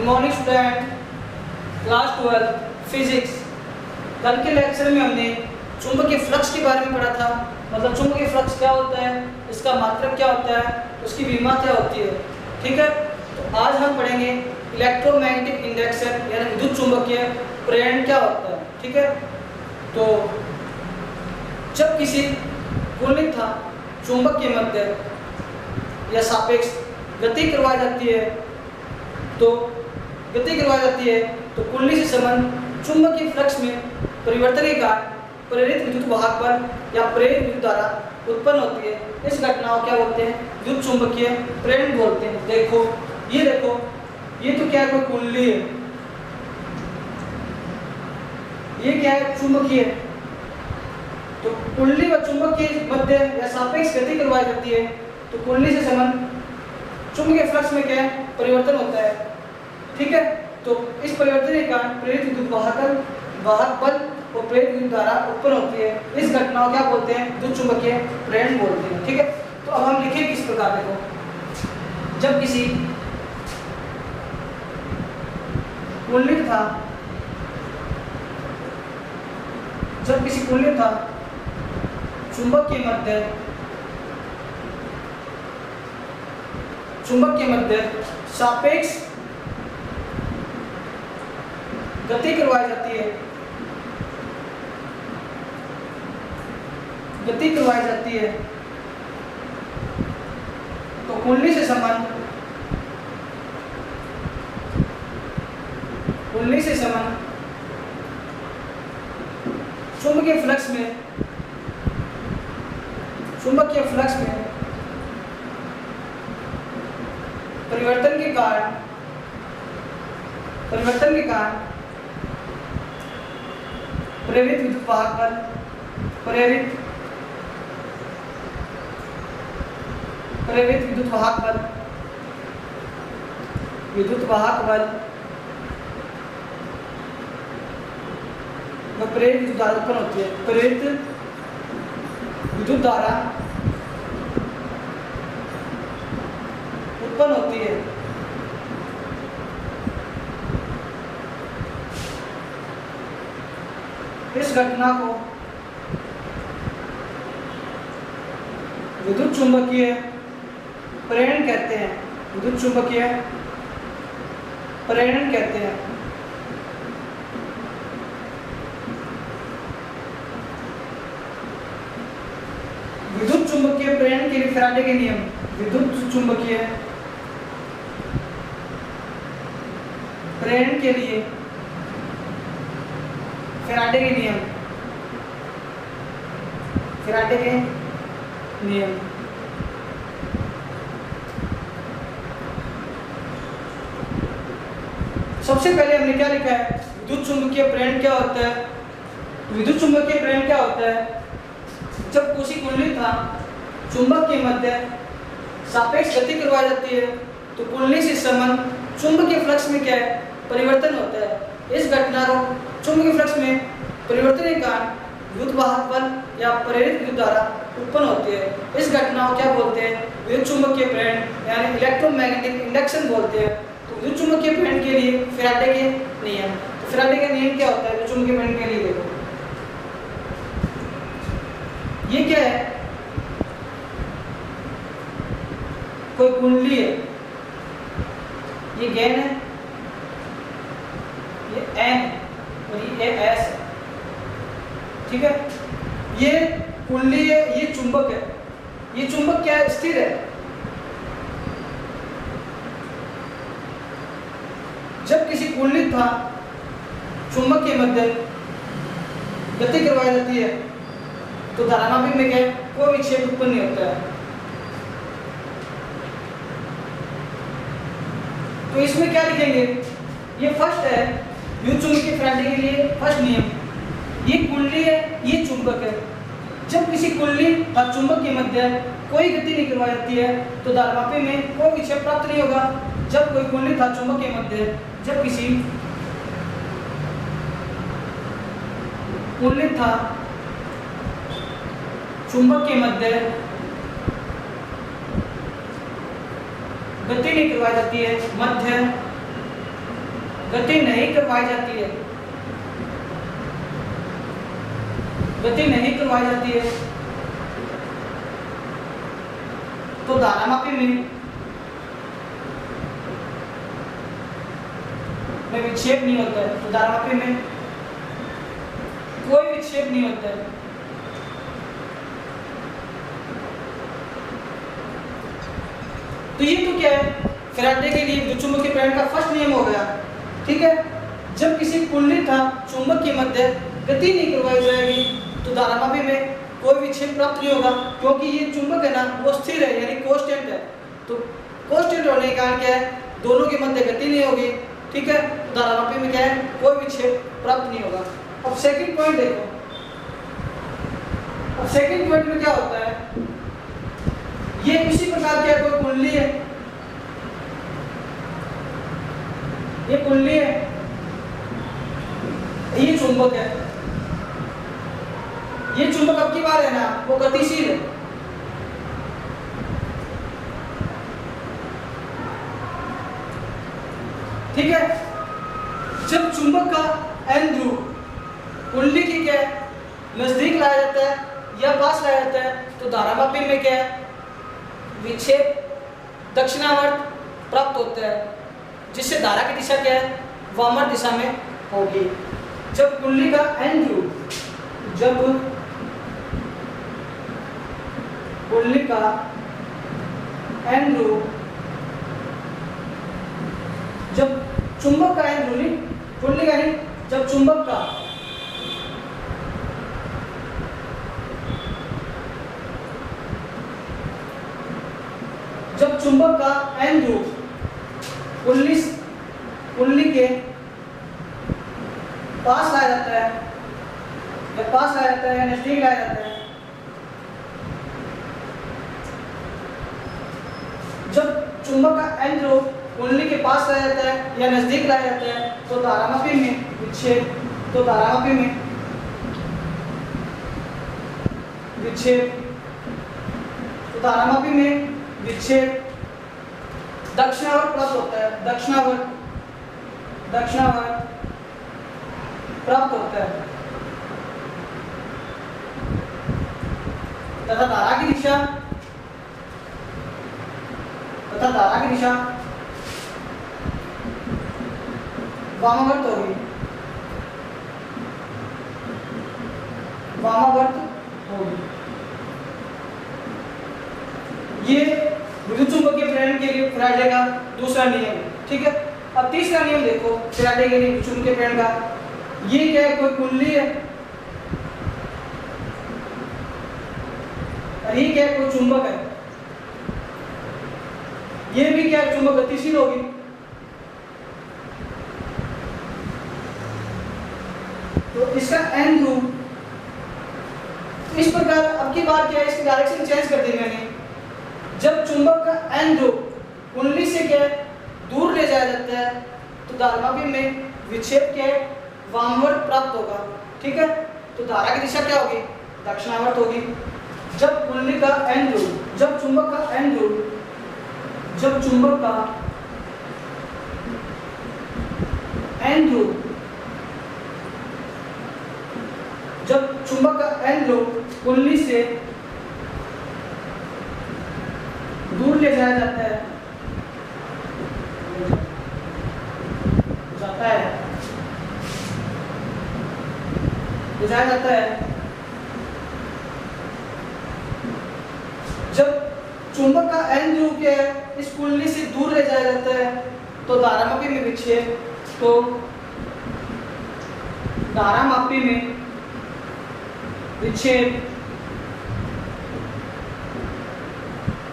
Morning student, class 12 physics. कल के lecture में हमने चुंबकीय फ्लक्स के बारे में पढ़ा था। मतलब चुंबकीय फ्लक्स क्या होता है, इसका मात्रक क्या होता है, उसकी विमा क्या होती है। ठीक है, तो आज हम पढ़ेंगे इलेक्ट्रोमैग्नेटिक इंडक्शन यानी विद्युत चुंबकीय प्रेरण क्या होता है। ठीक है, तो जब किसी कुंडली था चुंबक के मध्य या सापेक्ष गति करवाई जाती है, तो कुंडली से संबंध चुंबकीय फ्लक्स में परिवर्तन के कारण प्रेरित विद्युत वाहक बल या प्रेरित विद्युत धारा उत्पन्न होती है। इस घटना को क्या बोलते हैं, विद्युत चुंबकीय प्रेरण बोलते हैं। देखो, ये तो क्या है, कोई कुंडली है, ये क्या है, चुंबकीय। तो कुंडली व चुंबक के मध्य या सापेक्ष गति करवाई जाती है, तो कुंडली से संबंध चुंबकीय फ्लक्स में क्या है, परिवर्तन होता है। ठीक है, तो इस परिवर्तन के कारण प्रेरित विद्युत वाहक बल और प्रेरित विद्युत धारा उत्पन्न होती है। इस घटना को क्या बोलते हैं, विद्युत चुंबकीय प्रेरण बोलते हैं। ठीक है, तो अब हम लिखेंगे किस प्रकार, देखो, जब किसी कुंडली था चुंबक के मध्य सापेक्ष गति करवाई जाती है, तो कुंडली से संबंध चुंबकीय फ्लक्स में परिवर्तन के कारण प्रेरित विद्युत वाहक बल व प्रेरित विद्युत धारा उत्पन्न होती है। प्रेरित विद्युत धारा उत्पन्न होती है। इस घटना को विद्युत चुंबकीय प्रेरण कहते हैं। विद्युत चुंबकीय प्रेरण कहते हैं। विद्युत चुंबकीय प्रेरण के लिए फैराडे के नियम, विद्युत चुंबकीय प्रेरण के लिए फैराडे के नियम। सबसे पहले हमने क्या लिखा है, विद्युत चुंबकीय प्रेरण क्या होता है। विद्युत चुंबकीय प्रेरण क्या होता है, जब किसी कुंडली था चुंबक के मध्य सापेक्ष गति करवाई जाती है, तो कुंडली से संबंध चुंबकीय फ्लक्स में क्या है, परिवर्तन होता है। इस घटना को चुंबकीय फ्लक्स में परिवर्तन के कारण विद्युत वाहक बल या प्रेरित विद्युत धारा उत्पन्न होती है। इस घटना को क्या बोलते हैं, विद्युत चुंबकीय प्रेरण यानी इलेक्ट्रोमैग्नेटिक इंडक्शन बोलते हैं। तो विद्युत चुंबकीय प्रेरण के लिए फैराडे के नियम। तो फैराडे का नियम क्या होता है विद्युत चुंबकीय प्रेरण के लिए, देखो, ये क्या है, कोई कुंडली है, ये गेन है, ये एन है और ये एस है। ठीक है, ये कुंडली है, ये चुंबक है। ये चुंबक क्या है, स्थिर है। जब किसी कुंडली था चुंबक के मध्य गति करवाई जाती है, तो धारामापी में क्या है, कोई विक्षेप उत्पन्न नहीं होता है। तो इसमें क्या लिखेंगे, ये फर्स्ट है विद्युत चुंबकीय फैराडे के लिए फर्स्ट नियम। ये कुंडली है, ये चुंबक है। जब किसी कुंडली और चुंबक के मध्य कोई गति नहीं करवाई जाती है, तो धारामापी में कोई विक्षेप प्राप्त नहीं होगा। जब कोई कुंडली था चुंबक के मध्य, जब किसी कुंडली था चुंबक के मध्य गति नहीं करवाई जाती है, मध्य गति नहीं करवाई जाती है, गति नहीं करवाई जाती है, तो धारामापी में विक्षेप नहीं होता है, तो धारामापी में कोई विक्षेप नहीं होता है। तो ये तो क्या है, फैराडे के लिए विद्युत चुंबकीय प्रेरण का फर्स्ट नियम हो गया। ठीक है, जब किसी कुंडली था चुंबक के मध्य गति नहीं करवाई जाएगी तो धारामापी में कोई विक्षेप प्राप्त नहीं होगा, क्योंकि ये चुंबक है ना वो स्थिर है, यानी कांस्टेंट है। तो कांस्टेंट होने के कारण क्या है, दोनों के मध्य गति नहीं होगी। ठीक है, तो धारामापी में क्या है, कोई विक्षेप प्राप्त नहीं होगा। अब सेकंड पॉइंट देखो, अब सेकंड पॉइंट में क्या होता है, ये किसी प्रकार की कोई कुंडली है, ये कुंडली है, ये चुंबक है, ये चुंबक अब की बार है ना वो गतिशील है। ठीक है, जब चुंबक का n ध्रुव कुंडली की क्या है नजदीक लाया जाता है या पास लाया जाता है, तो धारामापी में क्या है, विक्षेप दक्षिणावर्त प्राप्त होता है, जिससे धारा की दिशा क्या है, वामावर्त दिशा में होगी। जब कुंडली का n ध्रुव, जब कुंडली का n ध्रुव, जब चुंबक का n ध्रुव, नहीं कुंडली का नहीं, जब चुंबक का n ध्रुव कुंडली के पास लाया जाता है या पास लाया जाता है या नजदीक लाया जाता है, जब चुंबक का n ध्रुव कुंडली के पास लाया जाता है या नजदीक लाया जाता है, तो धारामापी में विक्षेप, तो धारामापी में विक्षेप, तो धारामापी में विक्षेप दक्षिणावर्त प्राप्त होता है, दक्षिणावर्त प्राप्त होता है, तथा धारा की दिशा वामावर्त होगी, ये विद्युत चुंबकीय प्रेरण के लिए फैराडे का दूसरा नियम है। ठीक है, अब तीसरा नियम देखो फैराडे के लिए विद्युत चुंबकीय प्रेरण का, ये क्या है, कोई कुंडली है और ये क्या है, कोई चुंबक है, ये भी क्या है, चुंबक गतिशील होगी। तो इसका n ध्रुव इस प्रकार, अब की बार क्या है, इसकी डायरेक्शन चेंज कर दी मैंने। जब चुंबक का n ध्रुव कुंडली से क्या है, दूर ले जाया जाता है, तो धारामापी में विक्षेप क्या है, वामावर्त प्राप्त होगा। ठीक है, तो धारा की दिशा क्या होगी, दक्षिणावर्त होगी। जब कुंडली का n ध्रुव, जब चुंबक का n ध्रुव, जब चुंबक का n ध्रुव, जब चुंबक का n ध्रुव कुंडली से दूर ले जाया जाता है, ले जाया जाता है, जब चुंबक का n ध्रुव के इस कुंडली से दूर ले जाया जाता है, तो धारामापी में विक्षेप, तो धारामापी में विक्षेप,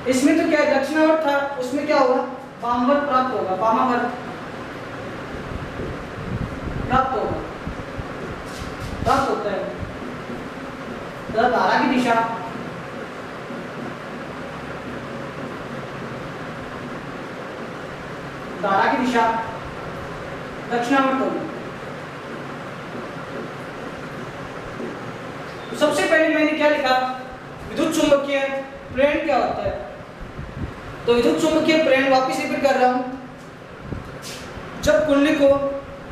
इसमें तो क्या है, दक्षिणावर्त था, उसमें क्या होगा, वामावर्त प्राप्त होगा, वामावर्त प्राप्त होगा, प्राप्त होता है। तथा धारा की दिशा, धारा की दिशा दक्षिणावर्त होगी। तो सबसे पहले मैंने क्या लिखा, विद्युत चुंबकीय प्रेरण क्या होता है। तो विद्युत चुंबकीय प्रेरण वापस रिपीट कर रहा हूं, जब कुंडली को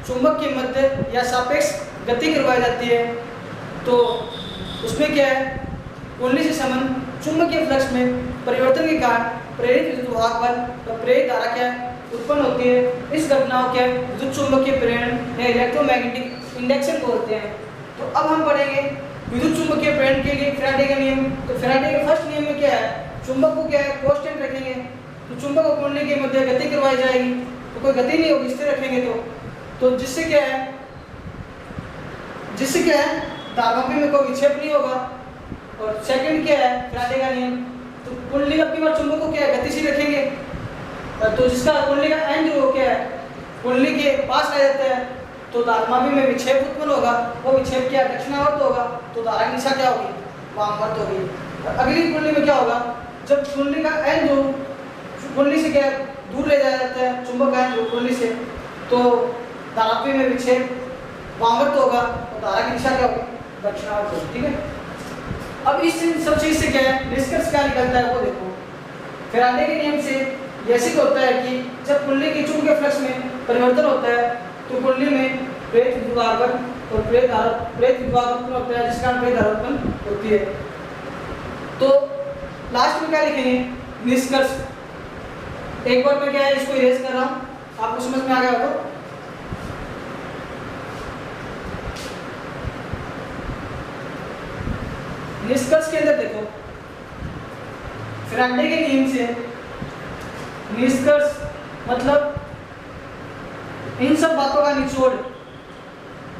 चुंबक के मध्य या सापेक्ष गति करवाई जाती है, तो उसमें क्या है, कुंडली से संबंध चुंबकीय फ्लक्स में परिवर्तन के कारण प्रेरित विद्युत वाहक बल और प्रेरित धारा क्या उत्पन्न होती है। इस घटना को क्या विद्युत चुंबकीय प्रेरण या इलेक्ट्रोमैग्नेटिक इंडक्शन बोलते हैं। तो अब हम पढ़ेंगे विद्युत चुंबकीय प्रेरण के लिए फैराडे का नियम। तो फैराडे के फर्स्ट नियम में क्या है, चुंबक को क्या है कांस्टेंट रखेंगे, तो चुंबक को कुंडली के मध्य गति करवाई जाएगी, तो कोई गति नहीं होगी स्थिर रखेंगे तो जिससे क्या है धारावाही में कोई विक्षेप नहीं होगा। और सेकंड क्या है फैराडे का नियम, तो कुंडली अब की बार चुंबक को क्या है गतिशील रखेंगे, तो जिसका कुंडली का एंड जो क्या है कुंडली के पास आ जाता है, तो धारावाही में विक्षेप उत्पन्न होगा, वो विक्षेप क्या दक्षिणावर्त होगा, तो धारा की दिशा क्या होगी वामावर्त होगी। और अगली कुंडली में क्या होगा, जब कुंडली का एंड जो कुंडली से क्या दूर ले जाया जाता है चुंबक का एंड कुंडली से, तो धारावाही में विक्षेप वामावर्त होगा और धारा की दिशा क्या होगी दक्षिणावर्त होगी। ठीक है, अब इस सब चीज से क्या है निष्कर्ष क्या निकलता है वो देखो। फैराडे के नियम से यह सिद्ध होता है कि जब कुंडली के चुंबकीय फ्लक्स में परिवर्तन होता है, तो कुंडली में प्रेरित विद्युत वाहक बल और प्रेरित विद्युत वाहक उत्पन्न होता है, जिसका प्रेरित धारा उत्पन्न होती है। तो लास्ट में क्या लिखेंगे निष्कर्ष। एक बार मैं क्या है इसको इरेज कर रहा हूँ, आपको समझ में आ गया होगा। निष्कर्ष के अंदर देखो, फैराडे के नियम से निष्कर्ष मतलब इन सब बातों का निचोड़,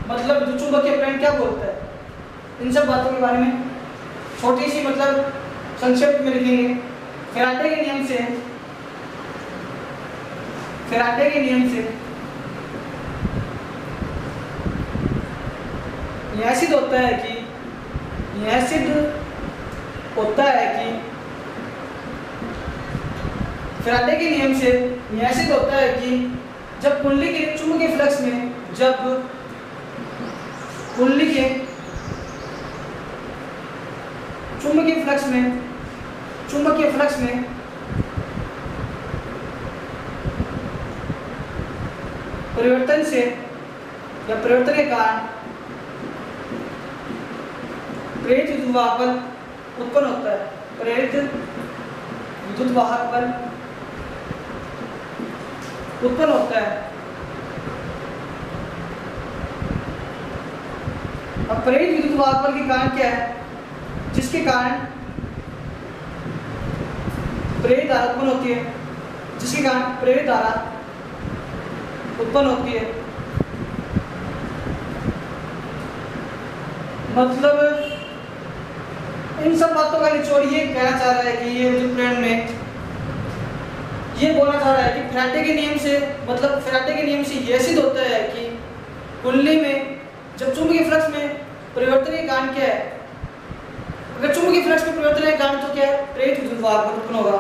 मतलब विद्युत चुंबकीय प्रेरण क्या बोलता है, इन सब बातों के बारे में छोटी सी मतलब संक्षेप में लिखेंगे। फैराडे के नियम से यह सिद्ध होता है कि फैराडे के नियम से यह सिद्ध होता है कि जब कुंडली के चुंबकीय फ्लक्स में चुंबकीय फ्लक्स में परिवर्तन से या परिवर्तन के कारण प्रेरित विद्युत वाहक बल उत्पन्न होता है। प्रेरित विद्युत वाहक बल उत्पन्न होता है। अब प्रेरित विद्युत वाहक बल के कारण क्या है, जिसके कारण प्रेरित धारा उत्पन्न होती है, जिसके कारण प्रेरित धारा उत्पन्न होती है। मतलब इन सब बातों का निचोड़ ये कहना चाह रहा है कि ये विद्युत प्रेरण में ये बोलना चाह रहा है कि फैराडे के नियम से यह सिद्ध होता है कि कुंडली में जब चुंबकीय फ्लक्स में परिवर्तन के कारण क्या है, अगर चुंबकीय फ्लक्स में परिवर्तन के कारण तो क्या है प्रेरित विद्युत वाहक बल उत्पन्न होगा,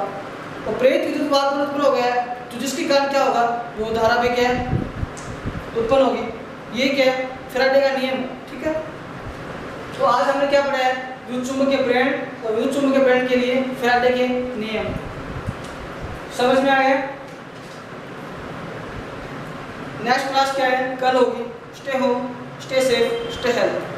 और प्रेरित विद्युत वाहक बल उत्पन्न हो गया है तो जिसके कारण क्या होगा वो धारा भी क्या है उत्पन्न होगी। ये क्या है फैराडे का नियम। ठीक है, तो आज हमने क्या पढ़ा है विद्युत चुंबकीय प्रेरण और विद्युत चुंबकीय प्रेरण के लिए फैराडे के नियम। समझ में आ गया। नेक्स्ट क्लास क्या है कल होगी। Stay home, stay safe, stay health.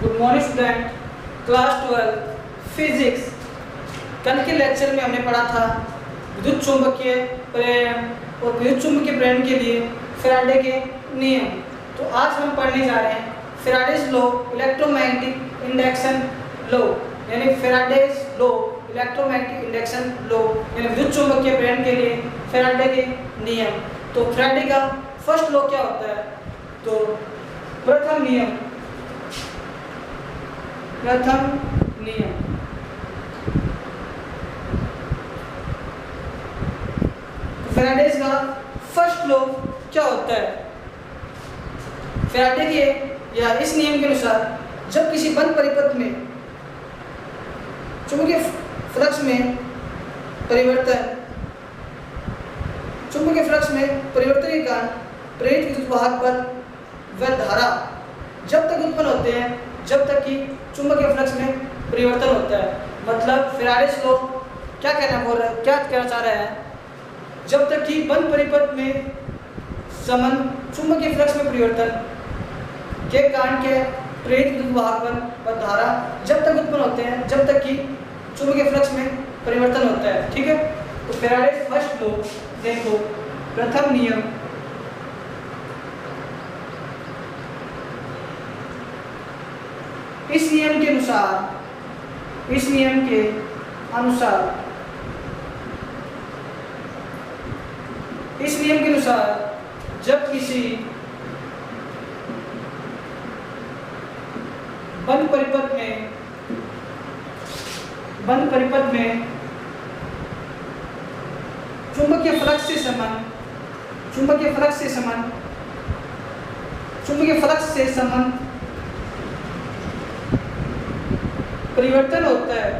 Good morning student, class 12 physics. कल के लेक्चर में हमने पढ़ा था विद्युत चुंबकीय प्रेरण और विद्युत चुंबकीय प्रेरण के लिए फैराडे के नियम। तो आज हम पढ़ने जा रहे हैं Faraday's law electromagnetic induction law, यानी Faraday's law electromagnetic induction law, यानी विद्युत चुंबकीय प्रेरण के लिए फैराडे के नियम। तो फैराडे का फर्स्ट लॉ क्या होता है, तो प्रथम नियम फैराडेज का फर्स्ट लॉ क्या होता है। फैराडे के या इस नियम के अनुसार जब किसी बंद परिपथ में चुंबकीय फ्लक्स में परिवर्तन चुंबकीय फ्लक्स में परिवर्तन के कारण प्रेरित विद्युत वाहक बल व धारा जब तक उत्पन्न होते हैं जब तक कि चुंबकीय फ्लक्स में परिवर्तन होता है। मतलब फेराडेस लॉ क्या कहना चाह रहा है, जब तक कि बंद परिपथ में समान चुंबकीय फ्लक्स में परिवर्तन के कारण के प्रेरित विद्युत वाहक बल व धारा जब तक उत्पन्न होते हैं जब तक कि चुंबकीय फ्लक्स में परिवर्तन होता है। ठीक है, तो फेराडेस फर्स्ट लॉ देखो, प्रथम नियम इस नियम के अनुसार जब किसी बंद परिपथ में चुंबकीय फ्लक्स से समान परिवर्तन होता है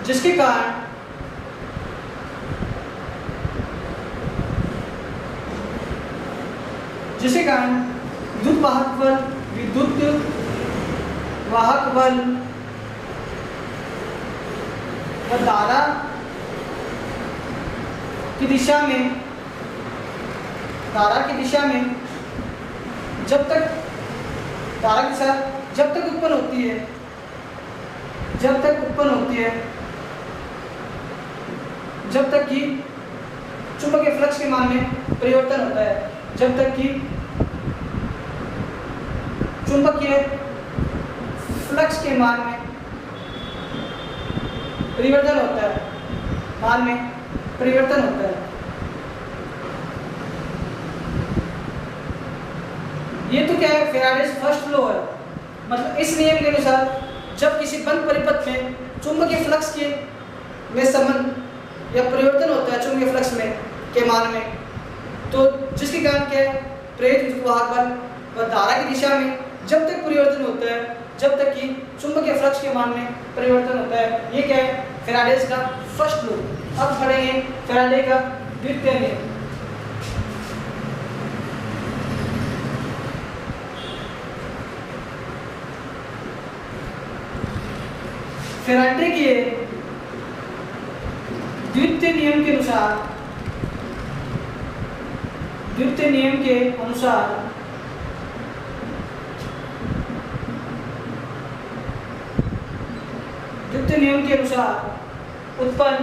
जिसके कारण विद्युत वाहक बल व धारा की दिशा में जब तक उत्पन्न होती है जब तक कि चुंबकीय फ्लक्स के मान में परिवर्तन होता है, जब तक कि चुंबकीय फ्लक्स के मान में परिवर्तन होता है। ये तो क्या है, फेराडेस फर्स्ट लॉ है। मतलब इस नियम के अनुसार जब किसी बंद परिपथ में चुंबकीय फ्लक्स के में संबंध या परिवर्तन होता है चुंबकीय फ्लक्स में के मान में, तो जिसके कारण क्या है, प्रेरित विद्युत वाहक बल व धारा की दिशा में जब तक परिवर्तन होता है जब तक कि चुंबकीय फ्लक्स के मान में परिवर्तन होता है। ये क्या है, फेराडेस का फर्स्ट लॉ। अब पढ़ेंगे फेराडे का द्वितीय नियम। फेराडे के द्वितीय नियम के अनुसार उत्पन्न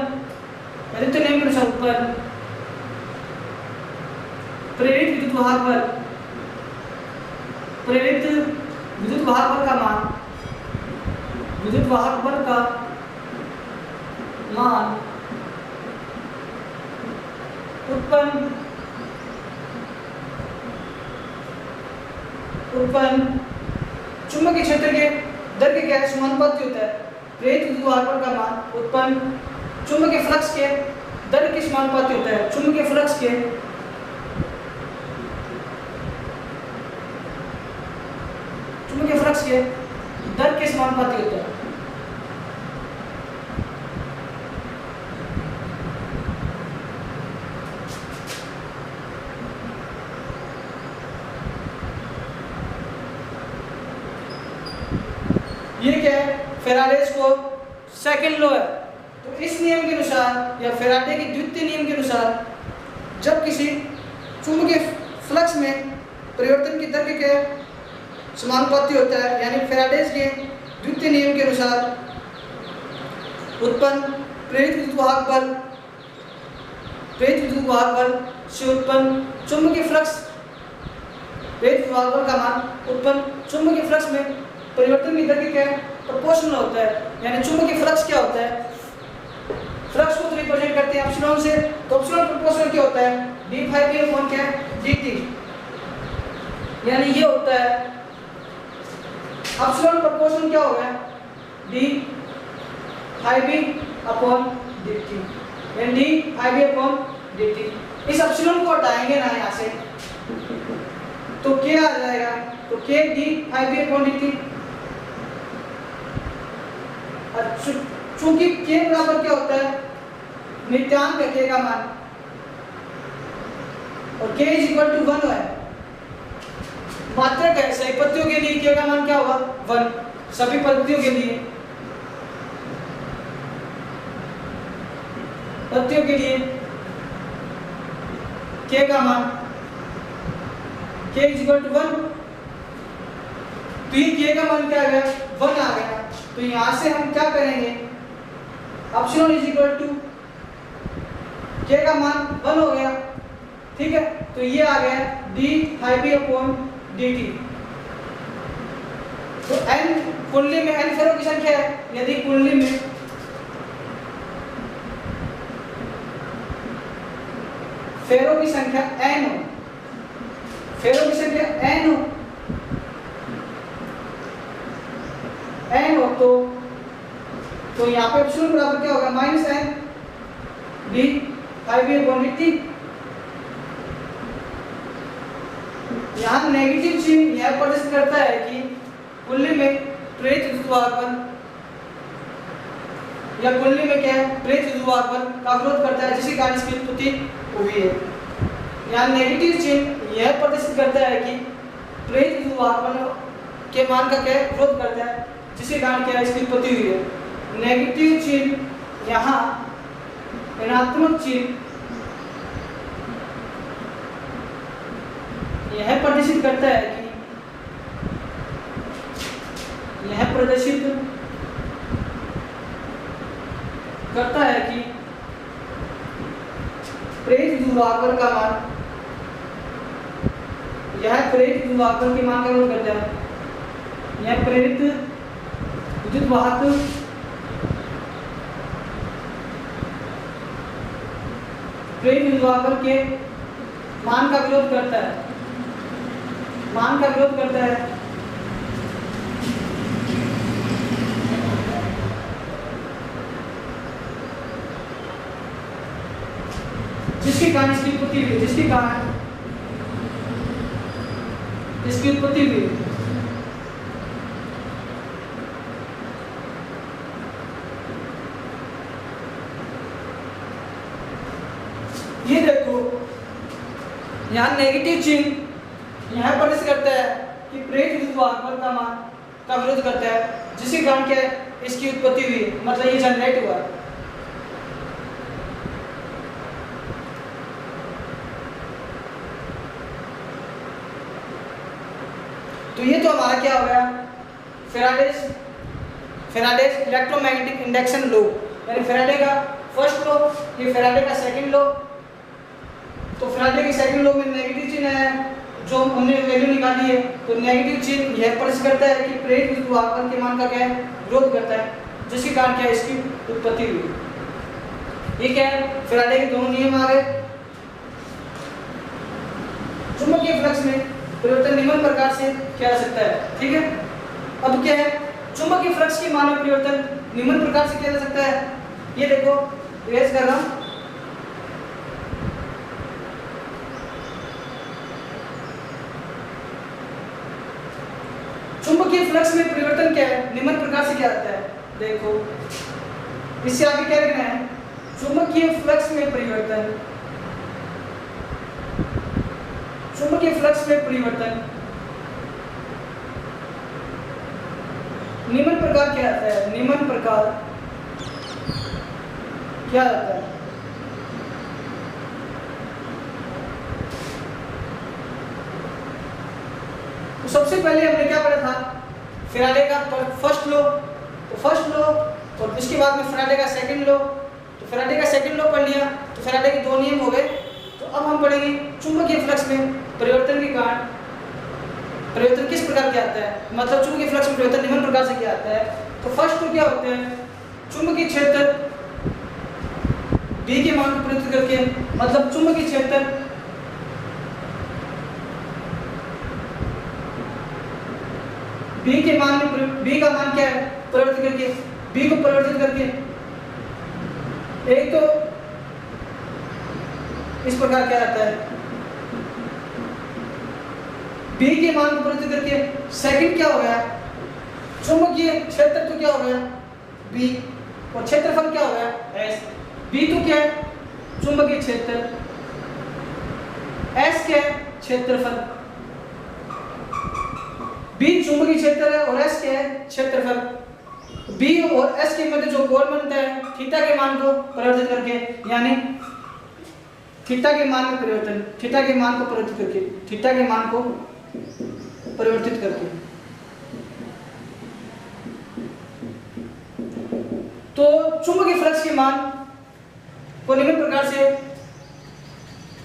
प्रेरित विद्युत वाहक बल का मान उत्पन्न चुंबकीय क्षेत्र के दर के क्या समानुपाती होता है। प्रेरित विद्युत वाहक बल का मान उत्पन्न चुंबकीय फ्लक्स के दर के समानुपाती होता है। चुंबकीय फ्लक्स के दर के समानुपाती होता है। ये क्या है, फेराडेस को सेकंड लॉ है। तो इस नियम के अनुसार या फेराडे के द्वितीय नियम के अनुसार जब किसी चुंबकीय फ्लक्स में परिवर्तन की दर के क्या समानुपाती होता है, यानी फेराडेस के द्वितीय नियम के अनुसार उत्पन्न प्रेरित विद्युत वाहक बल से उत्पन्न चुंबकीय फ्लक्स प्रेरित विद्युत वाहक बल का मान उत्पन्न चुंबकीय फ्लक्स में परिवर्तन की दर के क्या प्रोपोर्शनल होता है। यानी चुंबकीय फ्लक्स क्या होता है, फ्लक्स को रिप्रेजेंट करते हैं एप्सिलॉन से, तो एप्सिलॉन प्रोपोर्शनल क्या होता है, d phi b अपॉन क्या है dt। यानी ये होता है एप्सिलॉन प्रोपोर्शनल क्या होगा d phi b upon dt, यानी d phi b upon dt। इस एप्सिलॉन को हटाएंगे ना यहाँ से तो क्या आ जाएगा, तो k d phi b upon dt। चूंकि के बराबर क्या होता है, नित्यांक है के का मान, और के इज इक्वल टू 1 है, मात्रक है, सही पत्तियों के लिए के का मान क्या होगा 1, सभी पत्तियों के लिए, पत्तियों के लिए के का मान के इज इक्वल टू 1, तो ये के का मान क्या आ गया 1 आ गया। तो यहां से हम क्या करेंगे, एप्सिलॉन इज इक्वल टू के का मान 1 हो गया, ठीक है। तो ये आ गया d phi B upon d t. तो n कुंडली में n फेरों की संख्या है, यदि कुंडली में फेरों की संख्या n हो, फेरों की संख्या n हो तो यहाँ पे एप्सिलॉन बराबर क्या होगा minus n d phi B upon d t. यहाँ नेगेटिव चिन्ह यह प्रदर्शित करता है कि कुंडली में प्रेरित विद्युद्वाहकन या कुंडली में क्या है प्रेरित विद्युद्वाहकन का विरोध करता है, जिसके कारण इसकी उत्पत्ति हुई है। यहाँ नेगेटिव चिन्ह यह प्रदर्शित करता है कि प्रेरित विद्युद्वाहकन के मान का क्या विरोध करता है, जिसके कारण क्या इसकी उत्पत्ति हुई है। नेगेटिव चिन्ह यहाँ ऋणात्मक चिन्ह यह प्रदर्शित करता है कि यह प्रदर्शित करता है कि प्रेरित विद्युद्वाहकन का मान, यह प्रेरित विद्युद्वाहकन के मान का विरोध करता है। यह प्रेरित विद्युद्वाहक प्रेरित विद्युद्वाहकन के मान का विरोध करता है, मान का विरोध करता है। जिसके कारण इसकी उत्पत्ति हुई, जिसके कारण इसकी उत्पत्ति हुई। ये देखो यहाँ नेगेटिव चिन्ह यह प्रदर्शित करता है कि प्रेरित विद्युद्वाहकन का मान का विरोध करता है, जिसके कारण क्या है इसकी उत्पत्ति हुई, मतलब ये जनरेट हुआ। तो ये तो हमारा क्या हो गया फैराडेज इलेक्ट्रोमैग्नेटिक इंडक्शन लॉ, यानी फैराडे का फर्स्ट लॉ, ये फैराडे का सेकंड लॉ। तो फैराडे के सेकंड लॉ में नेगेटिव चिन्ह है जो हमने वैल्यू निकाली है, तो नेगेटिव चिन्ह यह प्रदर्शित करता है कि प्रेरित विद्युद्वाहकन के मान का क्या है विरोध करता है, जिसके कारण क्या है इसकी उत्पत्ति हुई। ये क्या है फैराडे के दोनों नियम आ गए। चुंबकीय फ्लक्स में परिवर्तन निम्न प्रकार से किया जा सकता है, ठीक है। अब क्या है चुंबकीय फ्लक्स के मान में परिवर्तन निम्न प्रकार से किया जा सकता है। ये देखो इरेज कर रहा हूं, चुंबकीय फ्लक्स में परिवर्तन क्या है निम्न प्रकार से किया जाता है। देखो इससे आगे क्या लिखना है, चुंबकीय फ्लक्स में परिवर्तन, चुंबकीय फ्लक्स में परिवर्तन निम्न प्रकार क्या आता है, निम्न प्रकार क्या आता है। तो सबसे पहले हमने क्या पढ़ा था फैराडे का फर्स्ट लॉ, तो फर्स्ट लॉ और इसके बाद में फैराडे का सेकंड लॉ। तो फैराडे का सेकंड लॉ पढ़ लिया, तो फैराडे के दो नियम हो गए। तो अब हम पढ़ेंगे चुंबकीय फ्लक्स में परिवर्तन के कारण परिवर्तन किस प्रकार किया जाता है, मतलब चुंबकीय फ्लक्स में परिवर्तन निम्न प्रकार से किया जाता है। तो फर्स्ट तो क्या होते हैं चुंबकीय क्षेत्र B के मान को परिवर्तित करके, मतलब चुंबकीय क्षेत्र B के मान में B का मान क्या है परिवर्तित करके, B को परिवर्तित करके एक तो इस प्रकार क्या आता है B के मान को परिवर्तित करके। सेकंड क्या हो गया चुंबकीय क्षेत्र तो क्या हो गया बी, और क्षेत्रफल क्या होगा एस। बी तो क्या है चुंबकीय क्षेत्र, एस क्या है क्षेत्रफल। बी चुंबकीय क्षेत्र है और एस क्या है क्षेत्रफल। बी और एस के मध्य जो कोण बनता है थीटा के मान को परिवर्तित करके, यानी थीटा के मान में परिवर्तन, थीटा के मान को परिवर्तित करके, थीटा के मान को परिवर्तित करके। तो चुंबकीय फ्लक्स के मान को निम्न प्रकार से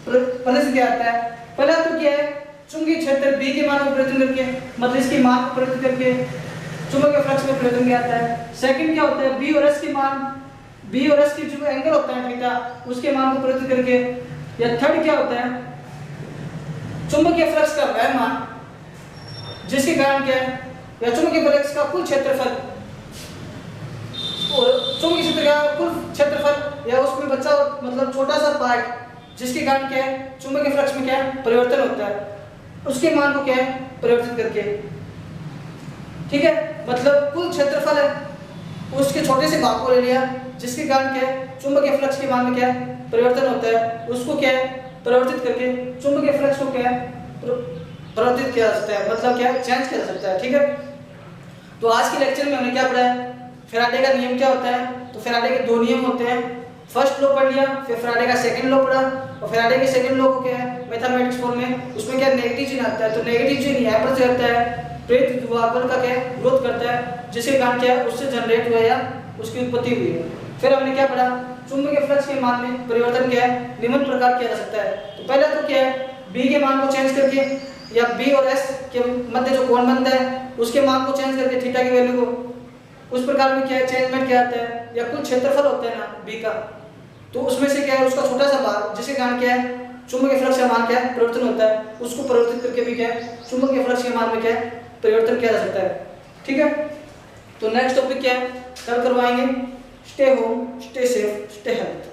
प्रदर्शित किया जाता है। पहला तो क्या है चुंबकीय क्षेत्र बी के मान को परिवर्तन करके, मतलब इसके मान को परिवर्तित करके चुंबकीय फ्लक्स में परिवर्तन किया जाता है। सेकंड क्या होता है बी और एस के मान, बी और एस की जो एंगल होता है थीटा उसके मान को परिवर्तित करके। या थर्ड क्या होता है चुंबकीय फ्लक्स का वह मान जिसके कारण क्या है, या चुंबकीय फ्लक्स का कुल क्षेत्रफल और चुंबकीय क्षेत्र का कुल क्षेत्रफल या उसमें बचा मतलब छोटा सा पार्ट जिसके कारण क्या है चुंबकीय फ्लक्स में क्या है परिवर्तन होता है, उसके मान को क्या है परिवर्तित करके। ठीक है, मतलब कुल क्षेत्रफल है उसके छोटे से भाग को ले लिया जिसके कारण क्या है चुंबकीय फ्लक्स के मान में क्या है परिवर्तन होता है, उसको क्या है परिवर्तित करके चुंबकीय फ्लक्स को क्या है परिवर्तित किया जा सकता है, मतलब क्या है चेंज किया जा सकता है। ठीक है, तो आज के लेक्चर में हमने क्या पढ़ा है फैराडे का नियम क्या होता है। तो फैराडे के दो नियम होते हैं, फर्स्ट लॉ पढ़ लिया, फिर फैराडे का सेकंड लॉ पढ़ा। और फैराडे के सेकंड लॉ को क्या है मैथमेटिक्स फॉर्म में, उसमें क्या नेगेटिव चिन्ह आता है, तो नेगेटिव चिन्ह यहाँ पर से आता है प्रेरित ध्रुवांकन का क्या विरोध करता है जिसके कारण क्या है उससे जनरेट हुआ या उसकी उत्पत्ति हुई है। फिर हमने क्या पढ़ा चुंबकीय फ्लक्स के मान में परिवर्तन क्या है निम्न प्रकार किया जा सकता है। तो पहला तो क्या है बी के मान को चेंज करके या बी और एस के मध्य जो कोण बनता है उसके मान को चेंज करके थीटा की वैल्यू को उस प्रकार में क्या है चेंजमेंट किया जाता है। या कुल क्षेत्रफल होता है ना बी का, तो उसमें से क्या है उसका छोटा सा भाग जिसके कारण क्या है चुंबकीय फ्लक्स का मान क्या है परिवर्तन होता है, उसको परिवर्तित करके भी क्या है चुंबकीय फ्लक्स के मान में क्या है परिवर्तन किया जा सकता है। ठीक है, तो नेक्स्ट टॉपिक क्या है कल करवाएंगे। Stay home, stay safe, stay health.